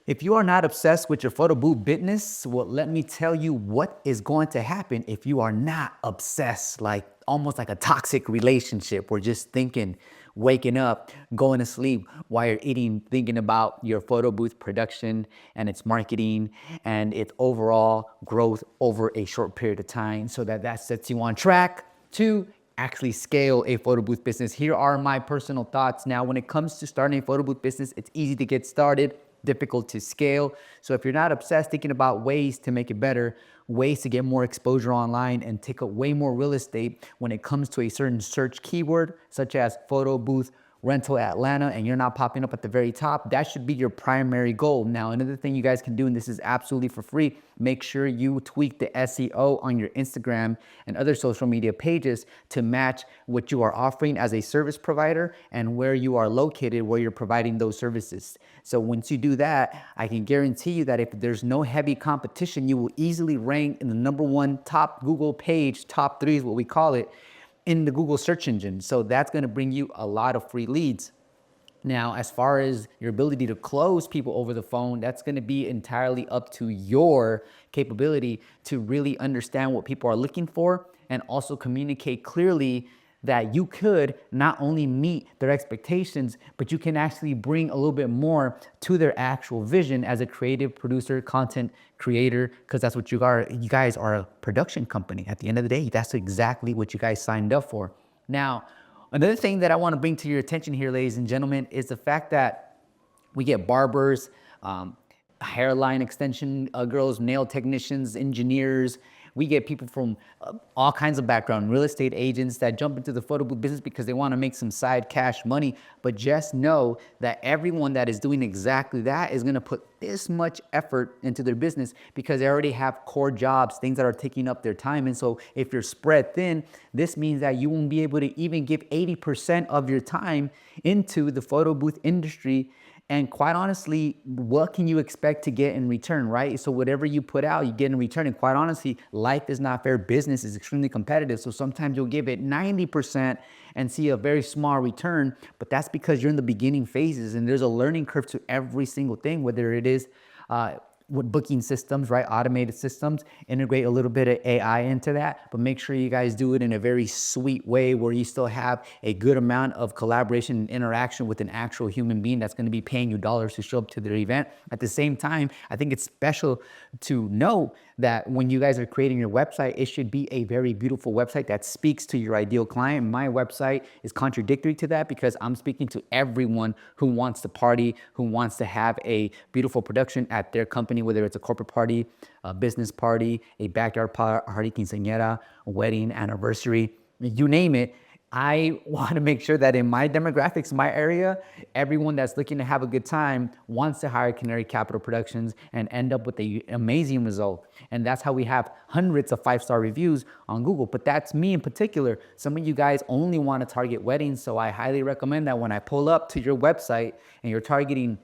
If you are not obsessed with your photo booth business, well, let me tell you what is going to happen if you are not obsessed, like almost like a toxic relationship where just thinking, waking up, going to sleep while you're eating, thinking about your photo booth production and its marketing and its overall growth over a short period of time so that sets you on track to actually scale a photo booth business. Here are my personal thoughts. Now, when it comes to starting a photo booth business, it's easy to get started, difficult to scale. So if you're not obsessed thinking about ways to make it better, ways to get more exposure online and take up way more real estate when it comes to a certain search keyword, such as photo booth rental Atlanta, and you're not popping up at the very top, that should be your primary goal. Now, another thing you guys can do, and this is absolutely for free, make sure you tweak the SEO on your Instagram and other social media pages to match what you are offering as a service provider and where you are located, where you're providing those services. So once you do that, I can guarantee you that if there's no heavy competition, you will easily rank in the #1 top Google page, top 3 is what we call it, in the Google search engine. So that's going to bring you a lot of free leads. Now, as far as your ability to close people over the phone, that's going to be entirely up to your capability to really understand what people are looking for and also communicate clearly that you could not only meet their expectations, but you can actually bring a little bit more to their actual vision as a creative producer, content creator, because that's what you are. You guys are a production company. At the end of the day, that's exactly what you guys signed up for. Now, another thing that I want to bring to your attention here, ladies and gentlemen, is the fact that we get barbers, hairline extension girls, nail technicians, engineers. We get people from all kinds of background, real estate agents that jump into the photo booth business because they want to make some side cash money. But just know that everyone that is doing exactly that is going to put this much effort into their business because they already have core jobs, things that are taking up their time. And so if you're spread thin, this means that you won't be able to even give 80% of your time into the photo booth industry. And quite honestly, what can you expect to get in return, right? So whatever you put out, you get in return. And quite honestly, life is not fair. Business is extremely competitive. So sometimes you'll give it 90% and see a very small return, but that's because you're in the beginning phases and there's a learning curve to every single thing, whether it is with booking systems, right? Automated systems, integrate a little bit of AI into that, but make sure you guys do it in a very sweet way where you still have a good amount of collaboration and interaction with an actual human being that's going to be paying you dollars to show up to their event. At the same time, I think it's special to know that when you guys are creating your website, it should be a very beautiful website that speaks to your ideal client. My website is contradictory to that because I'm speaking to everyone who wants to party, who wants to have a beautiful production at their company, whether it's a corporate party, a business party, a backyard party, quinceañera, a wedding, anniversary, you name it. I want to make sure that in my demographics, my area, everyone that's looking to have a good time wants to hire Canary Capital Productions and end up with an amazing result. And that's how we have hundreds of 5-star reviews on Google. But that's me in particular. Some of you guys only want to target weddings. So I highly recommend that when I pull up to your website and you're targeting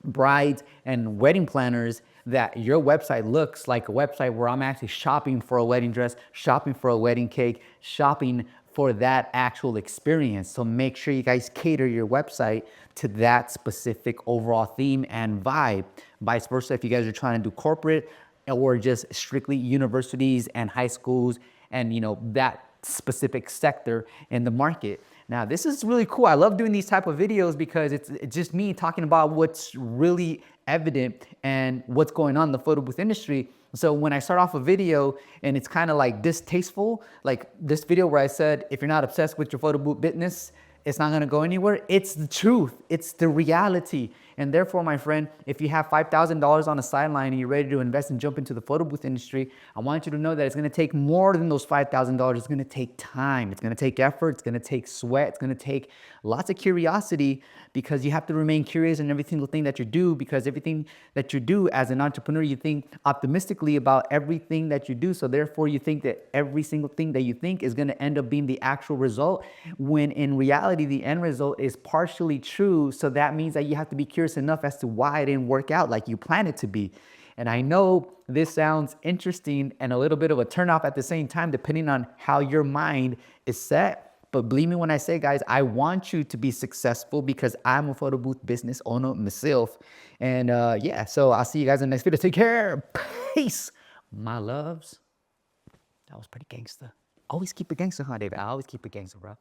brides and wedding planners, that your website looks like a website where I'm actually shopping for a wedding dress, shopping for a wedding cake, shopping for that actual experience. So make sure you guys cater your website to that specific overall theme and vibe. Vice versa, if you guys are trying to do corporate or just strictly universities and high schools and that specific sector in the market. Now, this is really cool. I love doing these type of videos because it's just me talking about what's really evident and what's going on in the photo booth industry. So when I start off a video and it's kind of like distasteful, like this video where I said, if you're not obsessed with your photo booth business, it's not going to go anywhere. It's the truth. It's the reality. And therefore, my friend, if you have $5,000 on the sideline and you're ready to invest and jump into the photo booth industry, I want you to know that it's going to take more than those $5,000. It's going to take time. It's going to take effort. It's going to take sweat. It's going to take lots of curiosity because you have to remain curious in every single thing that you do, because everything that you do as an entrepreneur, you think optimistically about everything that you do. So therefore, you think that every single thing that you think is going to end up being the actual result, when in reality, the end result is partially true. So that means that you have to be curious enough as to why it didn't work out like you planned it to be. And I know this sounds interesting and a little bit of a turnoff at the same time, depending on how your mind is set. But believe me when I say, guys, I want you to be successful because I'm a photo booth business owner myself. And yeah, so I'll see you guys in the next video. Take care. Peace. My loves. That was pretty gangster. Always keep it gangster, huh, David? I always keep it gangster, bro.